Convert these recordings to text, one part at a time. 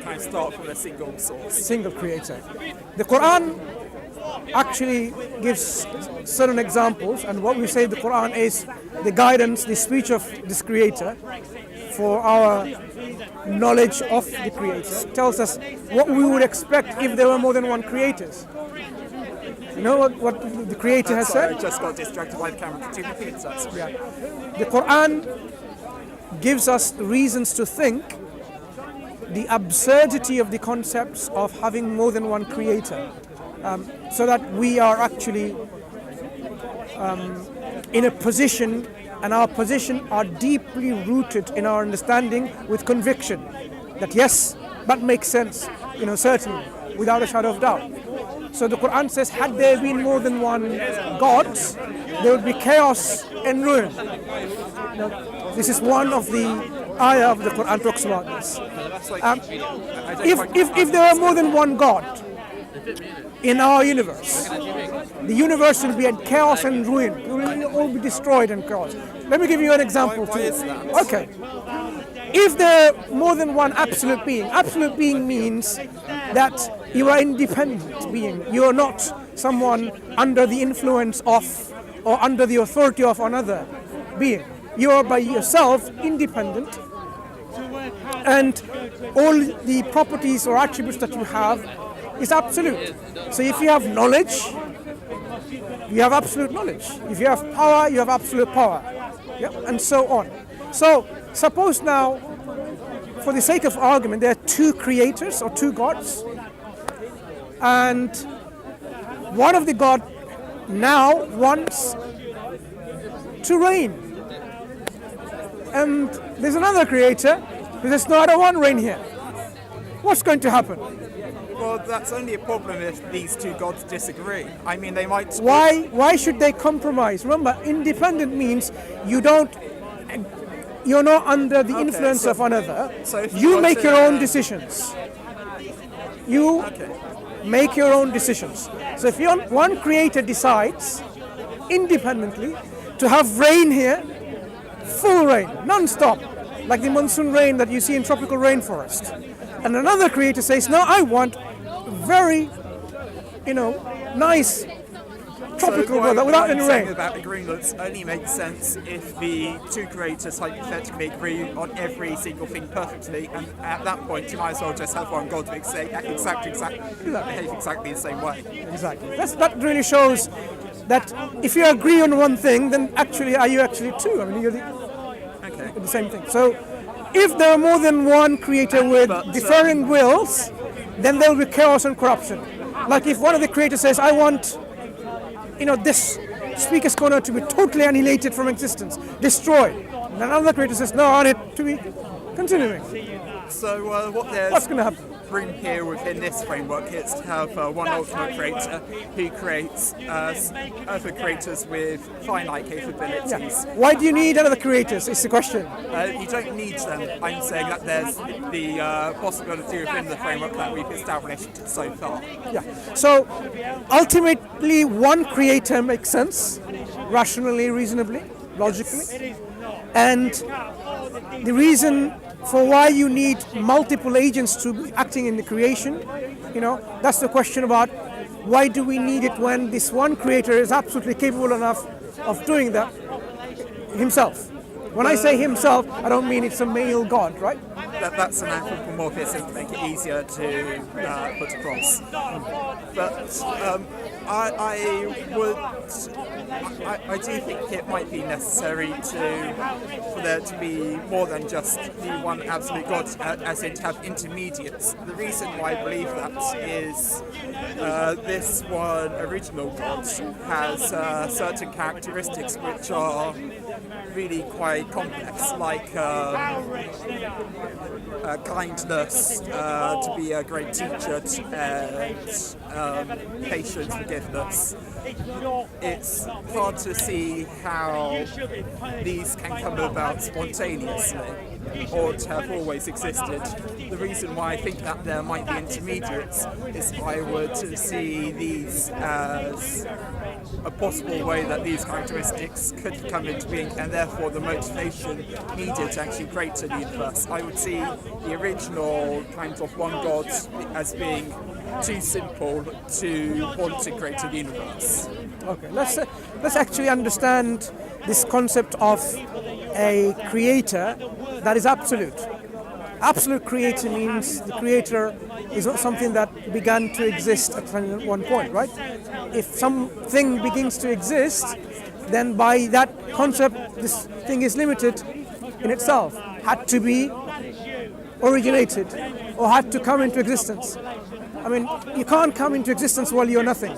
kind of start from a single source. Single creator. The Quran actually gives certain examples, and what we say the Quran is the guidance, the speech of this creator for our knowledge of the creator. It tells us what we would expect if there were more than one creators. You know what the creator has said? I just got distracted by the camera. Could you repeat that? Yeah. The Quran gives us reasons to think the absurdity of the concepts of having more than one creator, so that we are actually in a position, and our position are deeply rooted in our understanding with conviction that yes, that makes sense, certainly, without a shadow of doubt. So the Quran says, had there been more than one God, there would be chaos and ruin. This is one of the ayah of the Quran talks about this. If there were more than one God in our universe, the universe will be in chaos and ruin. It will all be destroyed and chaos. Let me give you an example too. Okay. If there are more than one absolute being means that you are independent being. You are not someone under the influence of or under the authority of another being. You are by yourself independent, and all the properties or attributes that you have is absolute. So if you have knowledge, you have absolute knowledge. If you have power, you have absolute power. Yeah? And so on. So suppose now, for the sake of argument, there are two creators or two gods, and one of the god now wants to reign, and there's another creator who says, no, I don't want rain here. What's going to happen? Well, that's only a problem if these two gods disagree. I mean, they might... Why should they compromise? Remember, independent means you're not under the influence of another. So you make your own decisions. You make your own decisions. So if one creator decides independently to have rain here, full rain, non-stop, like the monsoon rain that you see in tropical rainforest, and another creator says, no, I want very, nice tropical weather without any rain. About agreements only makes sense if the two creators hypothetically agree on every single thing perfectly, and at that point you might as well just have one God behave exactly the same way. Exactly. That really shows that if you agree on one thing, then actually are you actually two? I mean, you're the same thing. So if there are more than one creator with differing wills, then there will be chaos and corruption. Like if one of the creators says, I want this speaker's corner to be totally annihilated from existence, destroyed. And another creator says, no, I want it to be continuing. So what's going to happen? Room here within this framework is to have one ultimate creator who creates other creators with finite capabilities. Yeah. Why do you need other creators is the question. You don't need them. I'm saying that there's the possibility within the framework that we've established so far. Yeah. So ultimately one creator makes sense, rationally, reasonably, logically. And the reason for why you need multiple agents to be acting in the creation, that's the question about why do we need it when this one creator is absolutely capable enough of doing that himself. When I say himself, I don't mean it's a male god, right? That's an anthropomorphism to make it easier to put across. But I do think it might be necessary for there to be more than just the one absolute God, as in to have intermediates. The reason why I believe that is this one original God has certain characteristics which are really quite complex, like kindness, to be a great teacher, and patience, forgiveness. It's hard to see how these can come about spontaneously or to have always existed. The reason why I think that there might be intermediates is I would see these as a possible way that these characteristics could come into being, and therefore the motivation needed to actually create the universe. I would see the original kind of one God as being too simple to want to create a universe. Okay, let's actually understand this concept of a creator that is absolute. Absolute creator means the creator is not something that began to exist at one point, right? If something begins to exist, then by that concept, this thing is limited in itself, had to be originated or had to come into existence. I mean, you can't come into existence while you're nothing,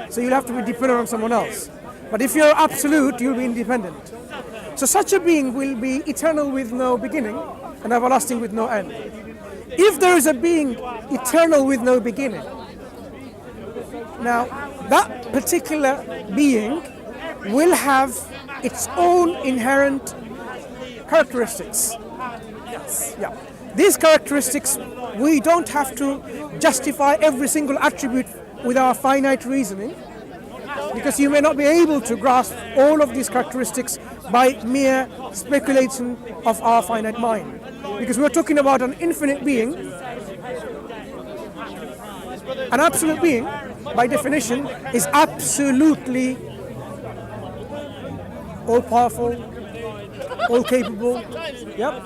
so you'll have to be dependent on someone else. But if you're absolute, you'll be independent. So such a being will be eternal with no beginning and everlasting with no end. If there is a being eternal with no beginning, now that particular being will have its own inherent characteristics. Yes. Yeah. These characteristics, we don't have to justify every single attribute with our finite reasoning, because you may not be able to grasp all of these characteristics by mere speculation of our finite mind. Because we're talking about an infinite being. An absolute being, by definition, is absolutely all-powerful, all-capable. Yep.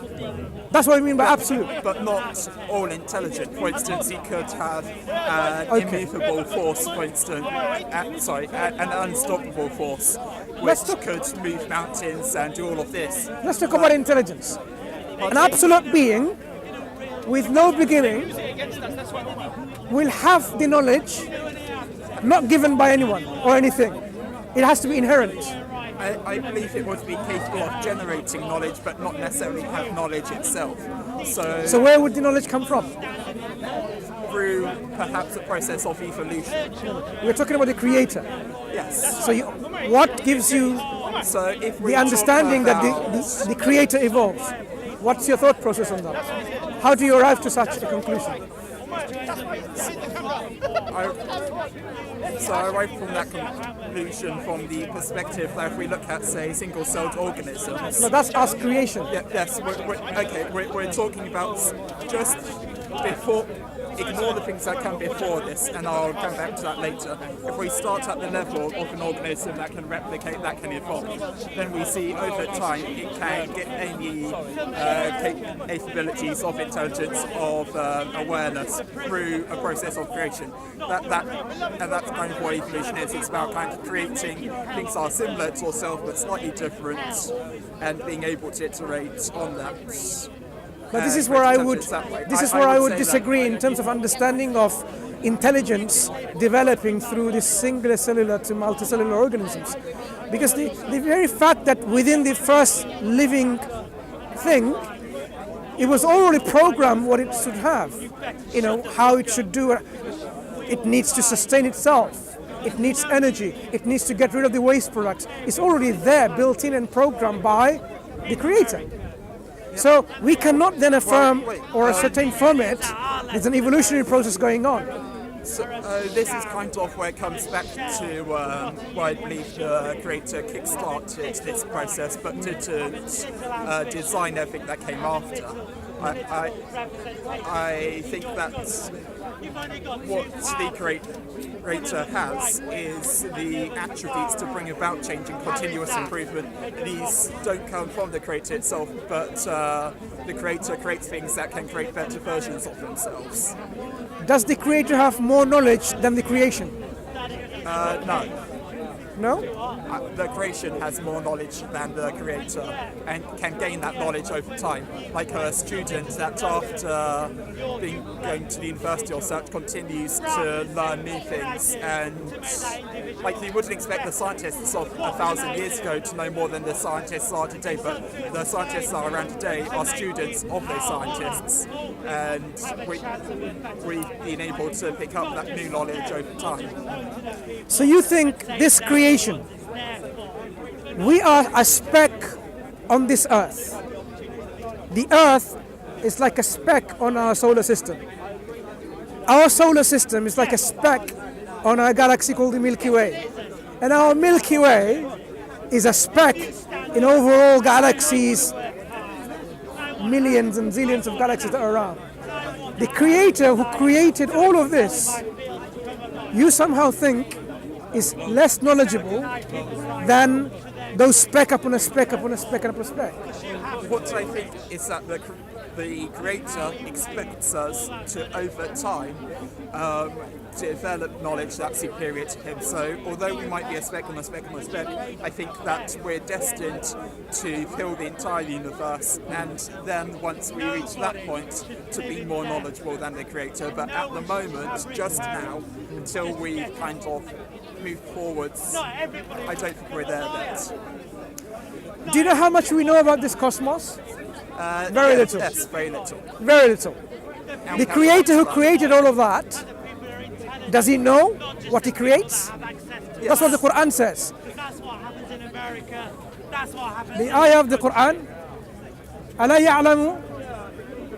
That's what I mean by absolute. But not all intelligent. For instance, he could have an immovable force, for instance, an unstoppable force, which could move mountains and do all of this. Let's talk about intelligence. An absolute being with no beginning will have the knowledge not given by anyone or anything. It has to be inherent. I believe it would be capable of generating knowledge, but not necessarily have knowledge itself. So where would the knowledge come from? Through perhaps a process of evolution. We're talking about the creator. Yes. So what gives you the understanding that the creator evolves? What's your thought process on that? How do you arrive to such a conclusion? I arrive from that conclusion from the perspective that if we look at, say, single-celled organisms. No, that's us creation. Yes, we're talking about just before. Ignore the things that come before this, and I'll come back to that later. If we start at the level of an organism that can replicate, that can evolve, then we see over time it can get any capabilities of intelligence, of awareness through a process of creation. And that's kind of what evolution is. It's about kind of creating things that are similar to yourself but slightly different, and being able to iterate on that. But this is where I would disagree in terms of understanding of intelligence developing through this singular cellular to multicellular organisms. Because the very fact that within the first living thing, it was already programmed what it should have, how it should do. It needs to sustain itself. It needs energy. It needs to get rid of the waste products. It's already there, built in and programmed by the creator. So we cannot then affirm or ascertain from it there's an evolutionary process going on. So this is kind of where it comes back to where I believe the creator kick-started this process, but didn't design everything that came after. I think that what the creator has is the attributes to bring about change and continuous improvement. These don't come from the creator itself, but the creator creates things that can create better versions of themselves. Does the creator have more knowledge than the creation? No. No? The creation has more knowledge than the creator and can gain that knowledge over time. Like a student that after going to the university or such continues to learn new things, and like you wouldn't expect the scientists of 1,000 years ago to know more than the scientists are today, but the scientists that are around today are students of those scientists, and we've been able to pick up that new knowledge over time. So you think this creation, we are a speck on this earth. The earth is like a speck on our solar system. Our solar system is like a speck on our galaxy called the Milky Way. And our Milky Way is a speck in overall galaxies, millions and zillions of galaxies that are around. The creator who created all of this, you somehow think is less knowledgeable than those speck upon a speck upon a speck upon a speck. What I think is that the creator expects us to, over time, to develop knowledge that's superior to him. So although we might be a speck on a speck on a speck, I think that we're destined to fill the entire universe, and then once we reach that point, to be more knowledgeable than the creator. But at the moment, just now, until we kind of move forwards, I don't think we're there yet. Do you know how much we know about this cosmos? Very little. Yes, very little. Very little. The creator who created all of that, does he know what he creates? Yes. That's what the Quran says. That's what happens in America. That's what happens. The ayah of the Quran, أَلَا يَعْلَمُ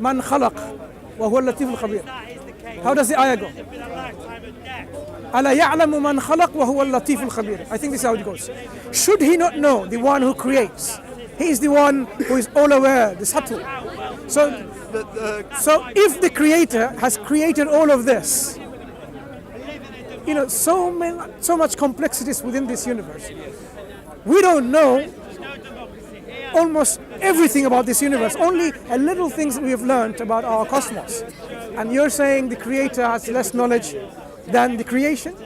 مَنْ خَلَقَ وَهُوَ اللَّطِيفُ الْخَبِيرُ. That is the case. How does the ayah go? It's been a lifetime of death. أَلَا يَعْلَمُ مَنْ خَلَقَ وَهُوَ اللَّطِيفُ الْخَبِيرُ. I think this is how it goes. Should he not know the one who creates? He is the one who is all aware, the subtle. So if the creator has created all of this, you know, so much complexities within this universe. We don't know almost everything about this universe, only a little things that we have learned about our cosmos. And you're saying the creator has less knowledge than the creation?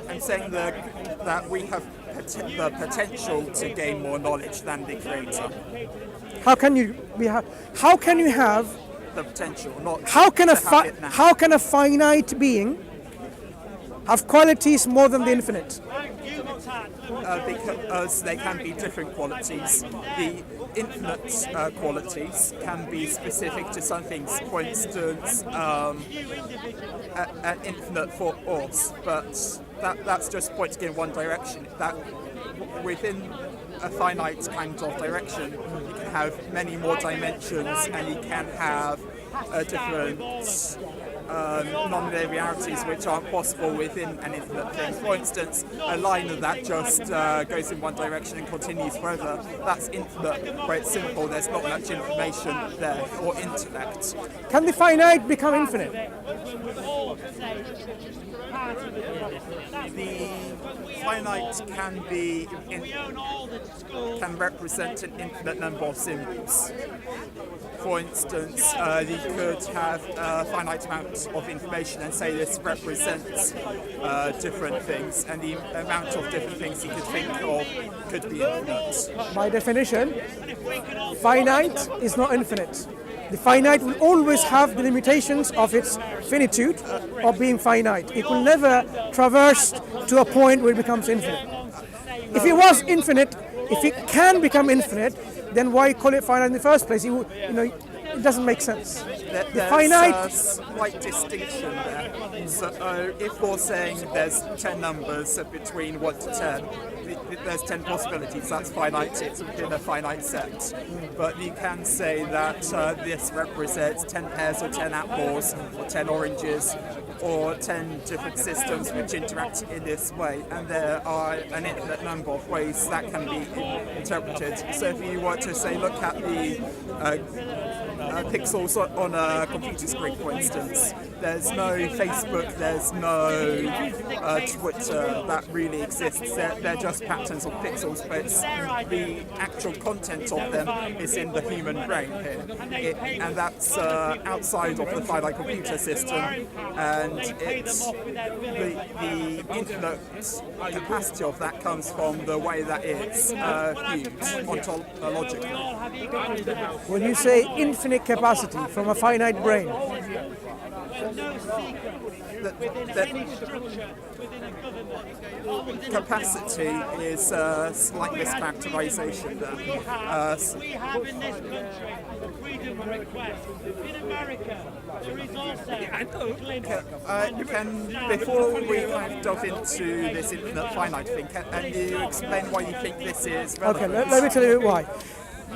I'm saying that we have the potential to gain more knowledge than the creator. How can you have The potential, not how can a finite being have qualities more than the infinite? Because they can be different qualities. The infinite qualities can be specific to some things. For instance, an infinite force, but that's just pointing in one direction. That within a finite kind of direction, you can have many more dimensions, and you can have different non-linearities which aren't possible within an infinite thing. For instance, a line that just goes in one direction and continues forever, that's infinite, where it's simple, there's not much information there, or intellect. Can the finite become infinite? The finite can represent an infinite number of symbols. For instance, you could have a finite amount of information and say this represents different things, and the amount of different things you could think of could be infinite. By definition, finite is not infinite. The finite will always have the limitations of its finitude of being finite. It will never traverse to a point where it becomes infinite. If it was infinite, if it can become infinite, then why call it finite in the first place? It doesn't make sense. There's finite a slight distinction there. So if we're saying there's 10 numbers between 1 to 10, there's 10 possibilities, that's finite, it's within a finite set. But you can say that this represents 10 pears or 10 apples or 10 oranges or 10 different systems which interact in this way, and there are an infinite number of ways that can be interpreted. So if you were to say, look at the pixels on a computer screen, for instance, there's no Facebook, there's no Twitter that really exists. They're just patterns of pixels, but the actual content of them is in the human brain here, and that's outside of the finite computer system, and it's the infinite capacity of that comes from the way that it's viewed ontologically. When you say infinite capacity from a finite brain, Capacity is a slight mischaracterization there. We have in this country a freedom of request. In America, there is also Before we kind of delve into this infinite finite thing, can you explain why you think this is relevant? okay, let me tell you why.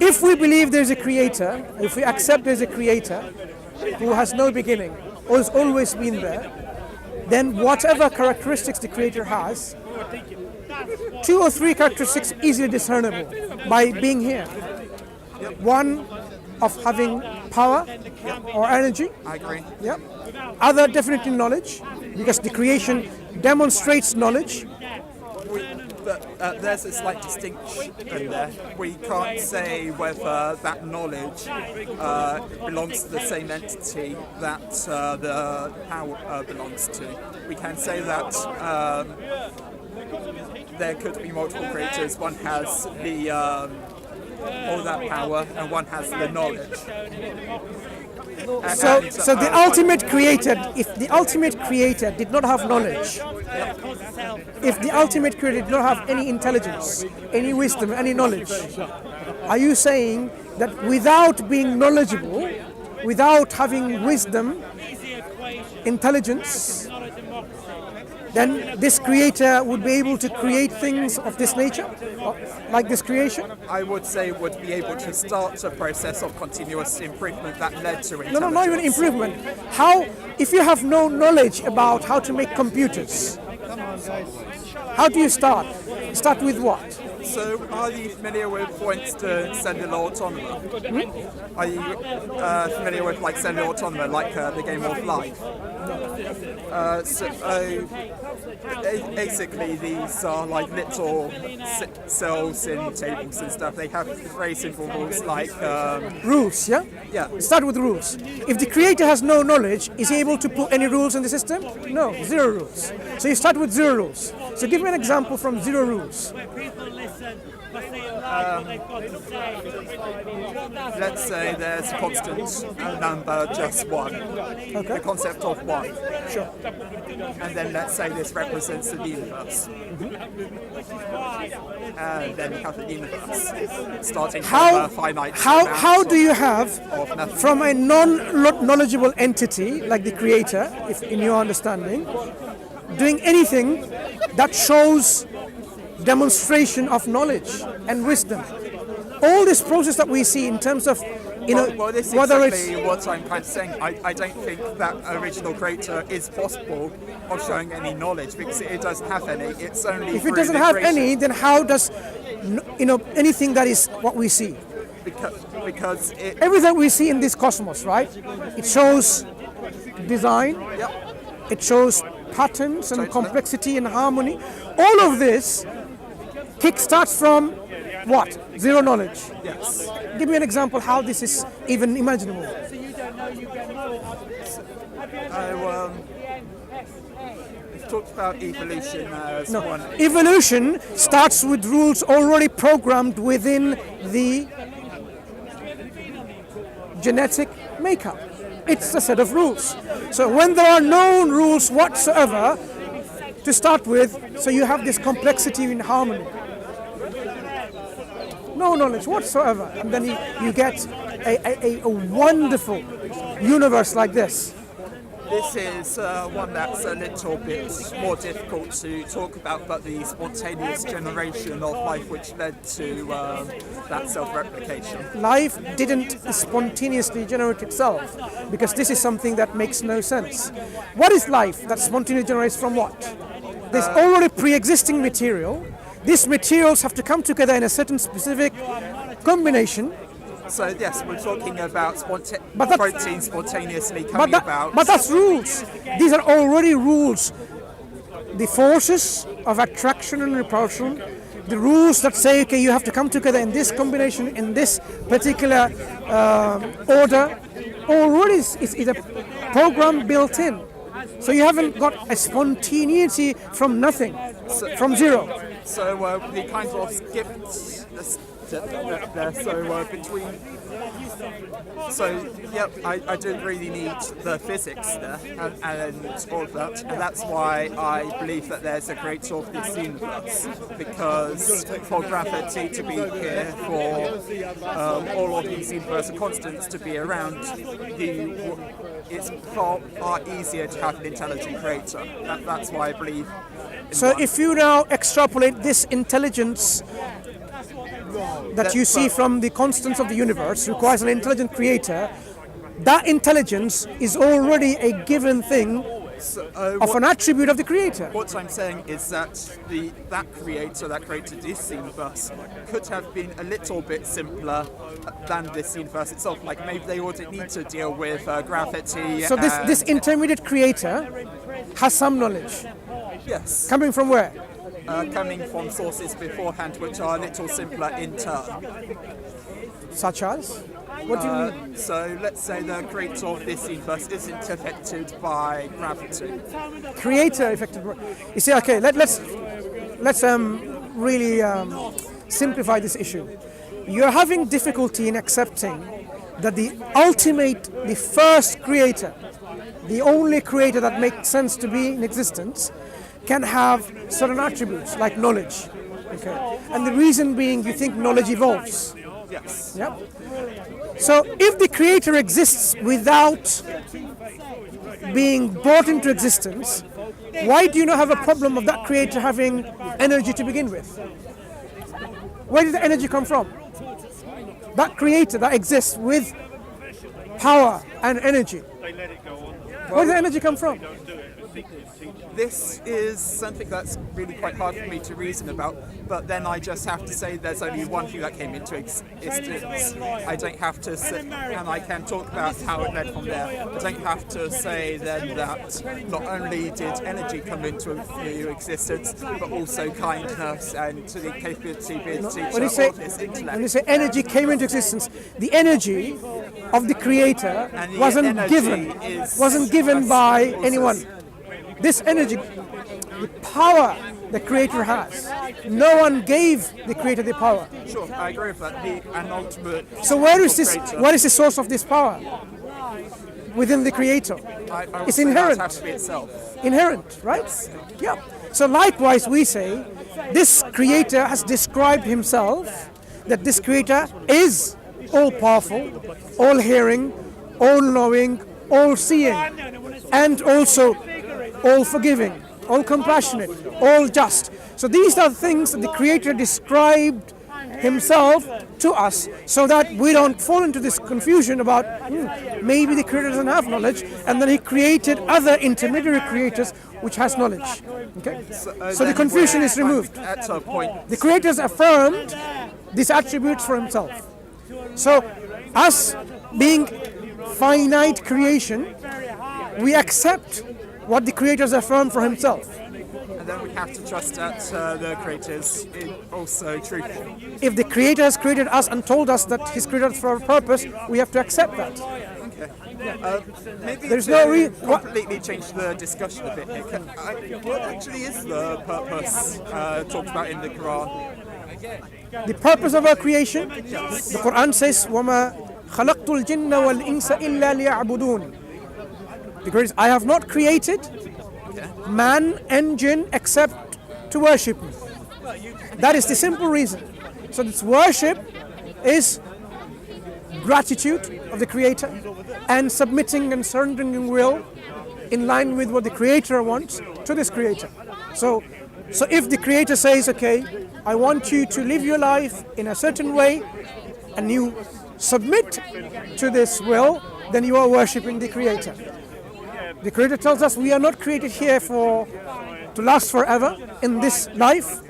If we believe there's a creator, if we accept there's a creator who has no beginning, or has always been there, then whatever characteristics the creator has, two or three characteristics easily discernible by being here. One, of having power or energy. I agree. Yep. Other, definitely knowledge, because the creation demonstrates knowledge. But there's a slight distinction in there. We can't say whether that knowledge belongs to the same entity that the power belongs to. We can say that there could be multiple creators. One has the all that power, and one has the knowledge. So the ultimate creator, if the ultimate creator did not have knowledge, if the ultimate creator did not have any intelligence, any wisdom, any knowledge, are you saying that without being knowledgeable, without having wisdom, intelligence, then this creator would be able to create things of this nature, like this creation? I would say would be able to start a process of continuous improvement that led to intelligence. No, not even improvement. How, if you have no knowledge about how to make computers, how do you start? Start with what? So, are you familiar with, for instance, cellular autonomy? Are you familiar with like cellular autonomy, like the game of life? Basically, these are like little cells in tables and stuff. They have very simple rules, like rules. Yeah. Yeah. Start with rules. If the creator has no knowledge, is he able to put any rules in the system? No, zero rules. So you start with zero rules. So give me an example from zero rules. Let's say there's a constant number, just one. Okay. The concept of one. Sure. And then let's say this represents the universe. And then you have the universe starting from a finite how do you have, of nothing. from a non-knowledgeable entity, like the creator, if in your understanding, doing anything that shows demonstration of knowledge and wisdom? All this process that we see in terms of, well, this is whether exactly what I'm kind of saying. I don't think that original creator is possible of showing any knowledge because it doesn't have any. It's only if it doesn't have any, then how does anything that is what we see? Because Everything we see in this cosmos, right? It shows design. Yep. It shows patterns and complexity and harmony. All of this kick-starts from what? Zero knowledge. Yes. Give me an example how this is even imaginable. We've talked about evolution as one. Evolution starts with rules already programmed within the genetic makeup. It's a set of rules. So when there are no rules whatsoever to start with, so you have this complexity in harmony. No knowledge whatsoever. And then you get a wonderful universe like this. This is one that's a little bit more difficult to talk about, but the spontaneous generation of life which led to that self-replication. Life didn't spontaneously generate itself, because this is something that makes no sense. What is life that spontaneously generates from what? There's already pre-existing material. These materials have to come together in a certain specific combination. So yes, we're talking about protein spontaneously coming about. But that's rules. These are already rules. The forces of attraction and repulsion, the rules that say, okay, you have to come together in this combination, in this particular order, already is a program built in. So you haven't got a spontaneity from nothing, from zero. So we kind of skipped a step there. I do really need the physics there and all of that, and that's why I believe that there's a creator of this universe, because for gravity to be here, for all of these universal constants to be around, it's far easier to have an intelligent creator. That's why I believe. So if you now extrapolate this intelligence that you see from the constants of the universe requires an intelligent creator, that intelligence is already a given thing of an attribute of the Creator. What I'm saying is that that creator that created this universe could have been a little bit simpler than this universe itself. Like maybe they wouldn't need to deal with gravity. So this intermediate creator has some knowledge. Yes. Coming from where? Coming from sources beforehand which are a little simpler in turn. Such as? What do you mean? So let's say the creator of this universe isn't affected by gravity. Creator affected. You see, okay, let's really simplify this issue. You're having difficulty in accepting that the first creator, the only creator that makes sense to be in existence, can have certain attributes like knowledge. Okay, and the reason being, you think knowledge evolves. Yes. Yeah. So if the creator exists without being brought into existence, why do you not have a problem of that creator having energy to begin with? Where did the energy come from? That creator that exists with power and energy. Where did the energy come from? This is something that's really quite hard for me to reason about, but then I just have to say there's only one thing that came into existence. I don't have to say, and I can talk about how it led from there. I don't have to say then that not only did energy come into existence, but also kindness and to the capability of this intellect. When you say energy came into existence, the energy of the creator wasn't given by anyone. This energy, the power the creator has, no one gave the creator the power. Sure, I agree with that. An ultimate. So where is this? What is the source of this power within the creator? It's inherent. Has to be itself. Inherent, right? Yeah. So likewise, we say this creator has described himself that this creator is all powerful, all hearing, all knowing, all seeing, and also all forgiving, all compassionate, all just. So these are things that the Creator described himself to us so that we don't fall into this confusion about maybe the Creator doesn't have knowledge, and then he created other intermediary creators which has knowledge. Okay? So the confusion is removed. At a point, the Creator has affirmed these attributes for himself. So us being finite creation, we accept what the Creator has affirmed for himself. and then we have to trust that the Creator is also truthful. If the Creator has created us and told us that He's created us for a purpose, we have to accept that. Okay. Maybe There's to no completely change the discussion a bit. What actually is the purpose talked about in the Quran? The purpose of our creation, the Quran says, وَمَا خَلَقْتُ الْجِنَّ وَالْإِنسَ إِلَّا لِيَعْبُدُونِ. The greatest, I have not created man and jinn except to worship me. That is the simple reason. So this worship is gratitude of the Creator and submitting and surrendering will in line with what the Creator wants to this Creator. So if the Creator says, okay, I want you to live your life in a certain way, and you submit to this will, then you are worshipping the Creator. The Creator tells us we are not created here to last forever in this life,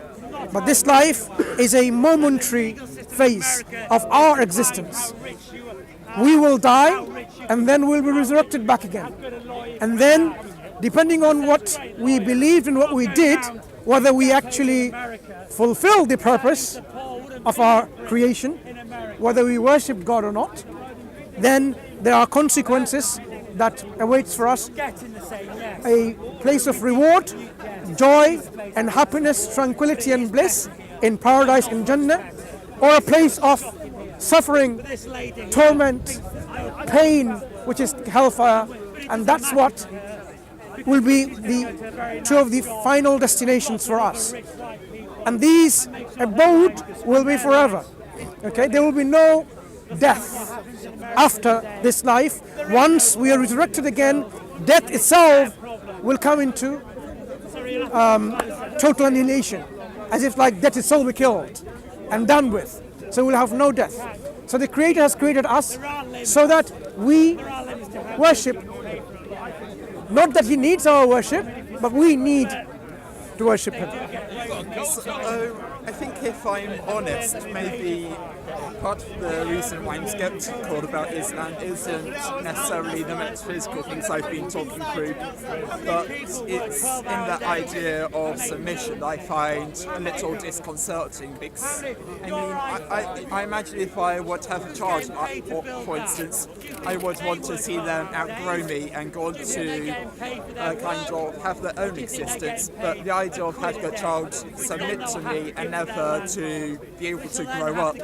but this life is a momentary phase of our existence. We will die, and then we'll be resurrected back again. And then, depending on what we believed and what we did, whether we actually fulfill the purpose of our creation, whether we worship God or not, then there are consequences that awaits for us, a place of reward, joy and happiness, tranquility and bliss in paradise in Jannah, or a place of suffering, torment, pain, which is hellfire, and that's what will be the two of the final destinations for us. And these abode will be forever. Okay, there will be no death after this life. Once we are resurrected again, death itself will come into total annihilation, as if like death itself will be killed and done with. So we'll have no death. So the Creator has created us so that we worship Not that he needs our worship, but we need to worship him. So, I think if I'm honest, maybe part of the reason why I'm skeptical about Islam isn't necessarily the metaphysical things I've been talking through, but it's in that idea of submission that I find a little disconcerting because, I imagine if I were to have a child, for instance, I would want to see them outgrow me and go on to kind of have their own existence, but the idea of having a child submit to me and never to be able to grow up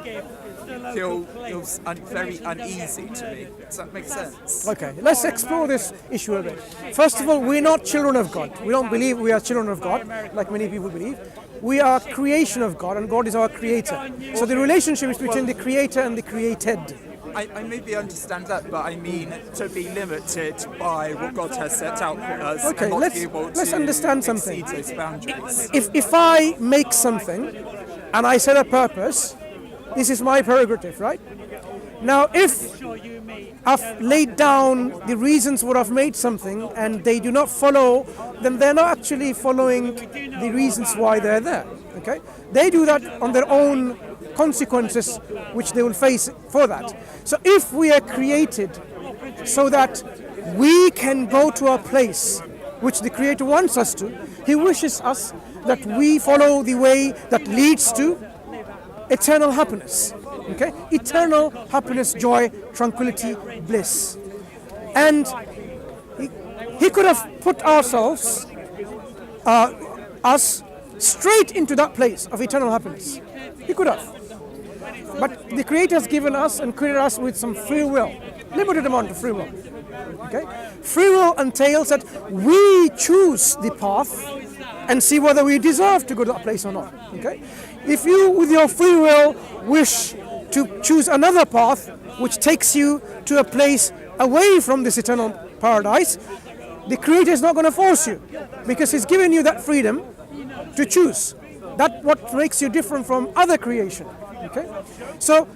feels very uneasy to me. Does that make sense? Okay, let's explore this issue a bit. First of all, we're not children of God. We don't believe we are children of God, like many people believe. We are creation of God, and God is our creator. So the relationship is between the creator and the created. I maybe understand that, but I mean to be limited by what God has set out for us. Okay, and not let's be able let's to understand something. exceed those boundaries. If I make something and I set a purpose, this is my prerogative, right? Now, if I've laid down the reasons what I've made something and they do not follow, then they're not actually following the reasons why they're there. Okay? They do that on their own consequences, which they will face for that. So if we are created so that we can go to a place which the Creator wants us to, He wishes us that we follow the way that leads to eternal happiness. Okay? Eternal happiness, joy, tranquility, bliss. And He could have put us straight into that place of eternal happiness. He could have. But the Creator has given us and created us with some free will, limited amount of free will. Okay? Free will entails that we choose the path and see whether we deserve to go to that place or not. Okay? If you, with your free will, wish to choose another path which takes you to a place away from this eternal paradise, the Creator is not going to force you because He's given you that freedom to choose. That's what makes you different from other creation. Okay? So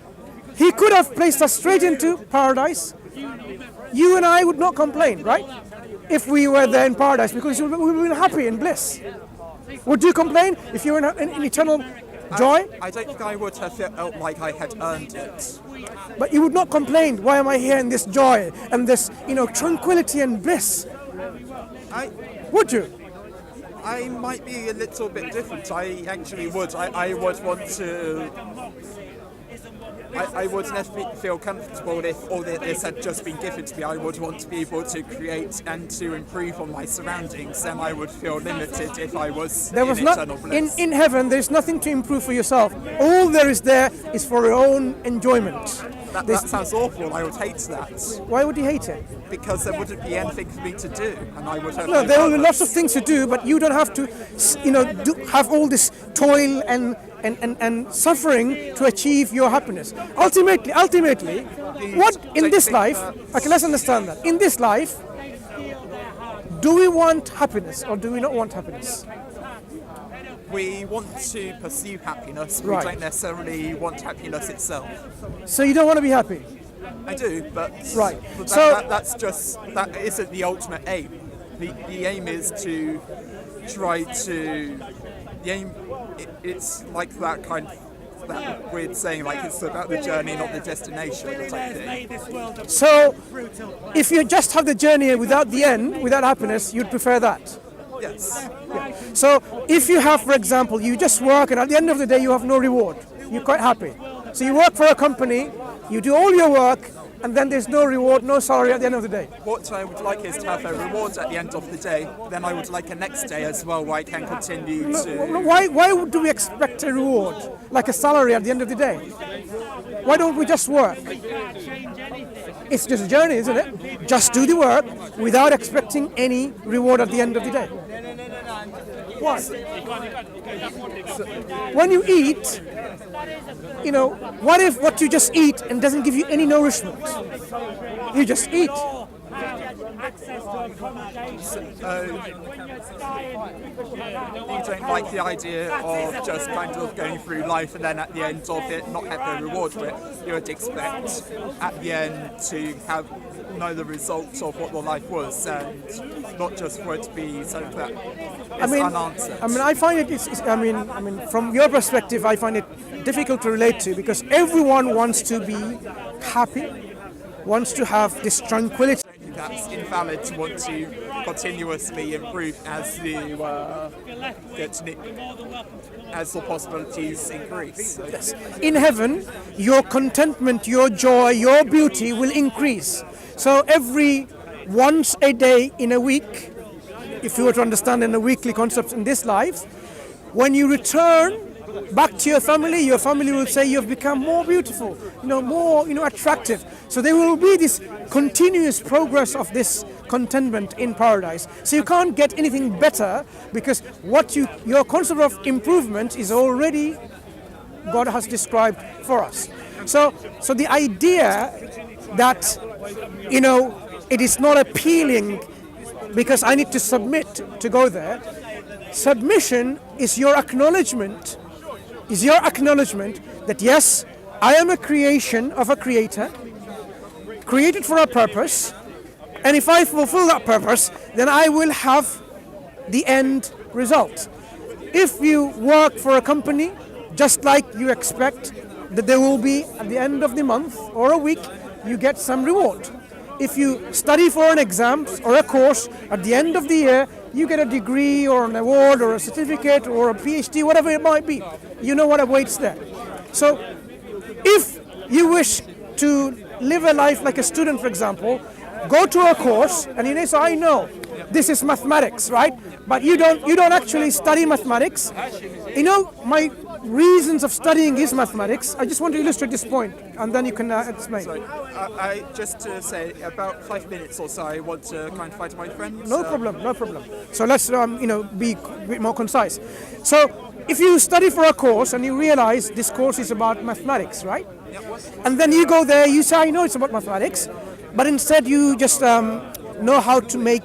He could have placed us straight into paradise. You and I would not complain, right? If we were there in paradise, because we would have been happy in bliss. Would you complain if you were in eternal joy? I don't think I would have felt like I had earned it. But you would not complain, why am I here in this joy and this, tranquility and bliss? Would you? I might be a little bit different. I actually would. I would want to. I would never feel comfortable if all this had just been given to me. I would want to be able to create and to improve on my surroundings, and I would feel limited if I was in eternal bliss. In heaven, there's nothing to improve for yourself. All there is for your own enjoyment. That sounds awful. I would hate that. Why would you hate it? Because there wouldn't be anything for me to do, and I would have. No, there will be lots of things to do, but you don't have to, have all this toil and suffering to achieve your happiness. Ultimately, what in this life? Okay, let's understand that. In this life, do we want happiness or do we not want happiness? We want to pursue happiness. Right. We don't necessarily want happiness itself. So you don't want to be happy? I do, but right. That isn't the ultimate aim. The aim is to try to. The aim. It's like that kind of that weird saying, like it's about the journey, not the destination, type thing. So, if you just have the journey without the end, without happiness, you'd prefer that. Yes. Yeah. So if you have, for example, you just work and at the end of the day you have no reward, you're quite happy. So you work for a company, you do all your work, and then there's no reward, no salary at the end of the day. What I would like is to have a reward at the end of the day. Then I would like a next day as well where I can continue to... Why do we expect a reward, like a salary at the end of the day? Why don't we just work? It's just a journey, isn't it? Just do the work without expecting any reward at the end of the day. Why? When you eat, what if what you just eat and doesn't give you any nourishment? You just eat. access to accommodation. When you're dying, You don't like the idea of just kind of going through life and then at the end of it not have a reward for it. You would expect at the end to know the results of what your life was, and not just for it to be something that is unanswered. I find it. From your perspective, I find it difficult to relate to, because everyone wants to be happy, wants to have this tranquility. That's invalid to want to continuously improve as the possibilities increase. Yes. In heaven, your contentment, your joy, your beauty will increase. So every once a day in a week, if you were to understand in the weekly concepts in this life, when you return back to your family will say you've become more beautiful, more attractive. So there will be this continuous progress of this contentment in paradise. So you can't get anything better, because your concept of improvement is already God has described for us. So the idea that it is not appealing because I need to submit to go there. Submission is your acknowledgement. That yes, I am a creation of a creator, created for a purpose, and if I fulfill that purpose, then I will have the end result. If you work for a company, just like you expect that there will be at the end of the month or a week, you get some reward. If you study for an exam or a course, at the end of the year, you get a degree or an award or a certificate or a PhD, whatever it might be. You know what awaits there. So if you wish to live a life like a student, for example, go to a course and you say, I know this is mathematics, right? But you don't actually study mathematics. My reasons of studying is mathematics. I just want to illustrate this point, and then you can explain. Sorry, I just to say, about 5 minutes or so, I want to kind of fight my friend. No problem. So let's be a bit more concise. So if you study for a course and you realize this course is about mathematics, right? And then you go there, you say, I know it's about mathematics, but instead you just know how to make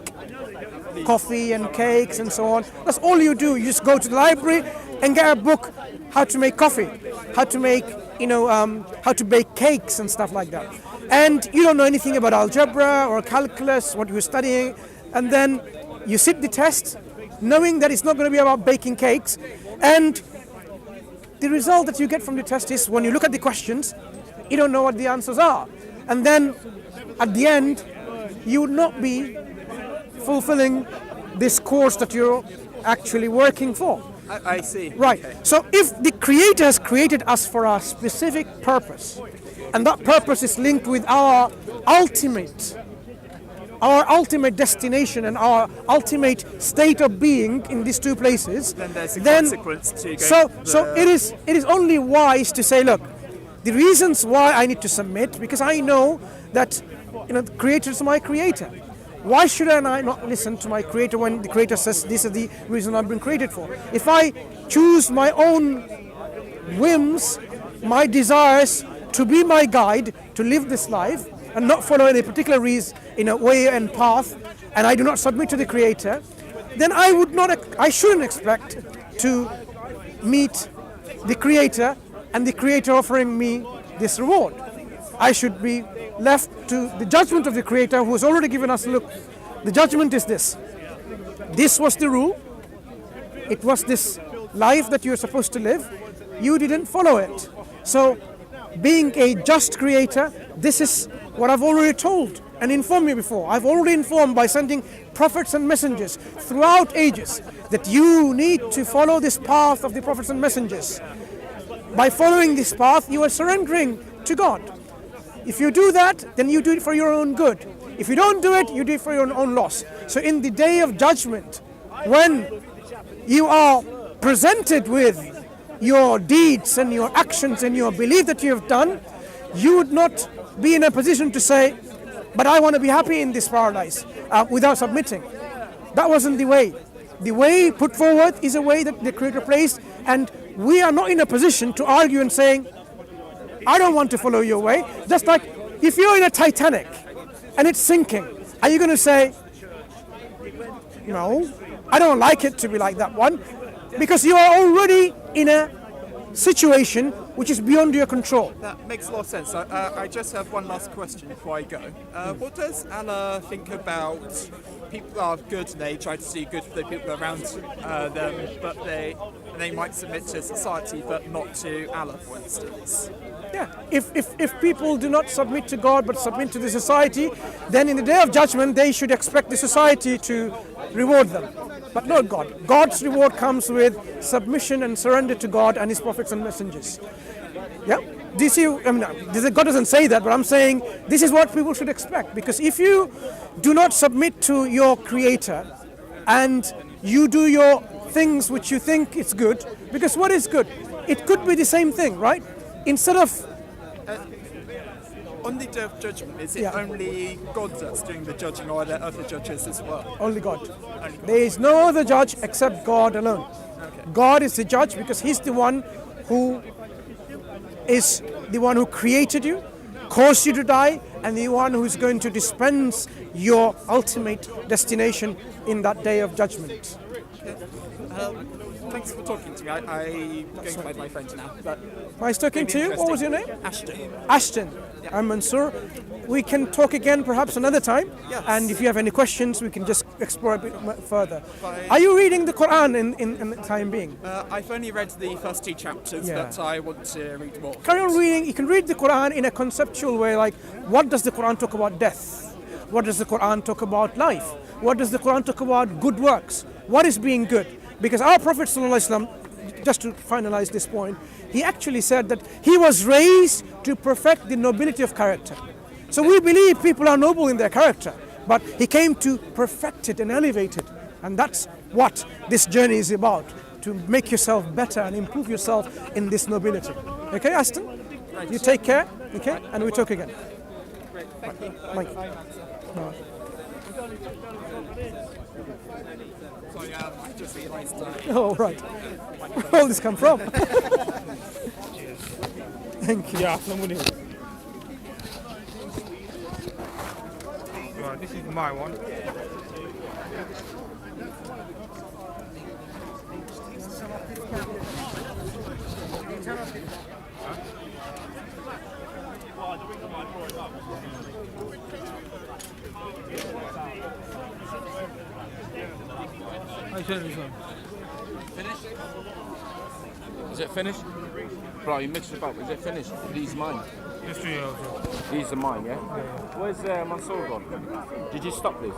coffee and cakes and so on. That's all you do. You just go to the library and get a book, how to make coffee, how to make, how to bake cakes and stuff like that. And you don't know anything about algebra or calculus, what you're studying, and then you sit the test knowing that it's not going to be about baking cakes, and the result that you get from the test is, when you look at the questions, you don't know what the answers are. And then at the end, you would not be fulfilling this course that you're actually working for. I see. Right. Okay. So if the Creator has created us for a specific purpose, and that purpose is linked with our ultimate destination and our ultimate state of being in these two places, then there's a consequence to so it is only wise to say, look, the reasons why I need to submit, because I know that the Creator is my creator. Why should I not listen to my Creator when the Creator says this is the reason I've been created for? If I choose my own whims, my desires to be my guide to live this life and not follow any particular way and path, and I do not submit to the Creator, then I shouldn't expect to meet the Creator and the Creator offering me this reward. I should be left to the judgment of the Creator, who has already given us, look, the judgment is this. This was the rule. It was this life that you're supposed to live. You didn't follow it. So, being a just Creator, this is what I've already told and informed you before. I've already informed by sending prophets and messengers throughout ages that you need to follow this path of the prophets and messengers. By following this path, you are surrendering to God. If you do that, then you do it for your own good. If you don't do it, you do it for your own loss. So in the day of judgment, when you are presented with your deeds and your actions and your belief that you have done, you would not be in a position to say, but I want to be happy in this paradise without submitting. That wasn't the way. The way put forward is a way that the Creator placed, and we are not in a position to argue and saying, I don't want to follow your way. Just like if you're in a Titanic and it's sinking, Are you going to say, no, I don't like it to be like that one? Because you are already in a situation which is beyond your control. That makes a lot of sense. I just have one last question before I go. What does Allah think about people are good and they try to do good for the people around them, but they might submit to society but not to Allah, for instance? Yeah, if people do not submit to God but submit to the society, then in the day of judgment they should expect the society to reward them, but not God. God's reward comes with submission and surrender to God and His prophets and messengers. Yeah, do you see? I mean, God doesn't say that, but I'm saying this is what people should expect. Because if you do not submit to your Creator and you do your things which you think is good, because what is good? It could be the same thing, right? Instead of on the day of judgment, is it only God that's doing the judging, or are there other judges as well? Only God. There is no other judge except God alone. Okay. God is the judge because He's the one who created you, caused you to die, and the one who is going to dispense your ultimate destination in that day of judgment. Thanks for talking to me. I'm going to find my friend now. Nice talking to you. What was your name? Ashton. Ashton. Yeah. I'm Mansur. We can talk again perhaps another time. Yes. And if you have any questions, we can just explore a bit further. Bye. Are you reading the Quran in the time being? I've only read the first 2 chapters, but I want to read more. Carry on reading. You can read the Quran in a conceptual way, like what does the Quran talk about death? What does the Quran talk about life? What does the Quran talk about good works? What is being good? Because our Prophet ﷺ, just to finalize this point, he actually said that he was raised to perfect the nobility of character. So we believe people are noble in their character, but he came to perfect it and elevate it. And that's what this journey is about, to make yourself better and improve yourself in this nobility. Okay, Aston? Right. You take care, okay? And we talk again. Great. Thank you. Thank you. Bye. I just realised. Oh, right. Where all this come from? Thank you. Yeah, somebody. Right, this is my one. Finished? Is it finished? Bro, you mixed it up. Is it finished? These mine. Just 3 years. These are mine, yeah? Where's Mansur gone? Did you stop this?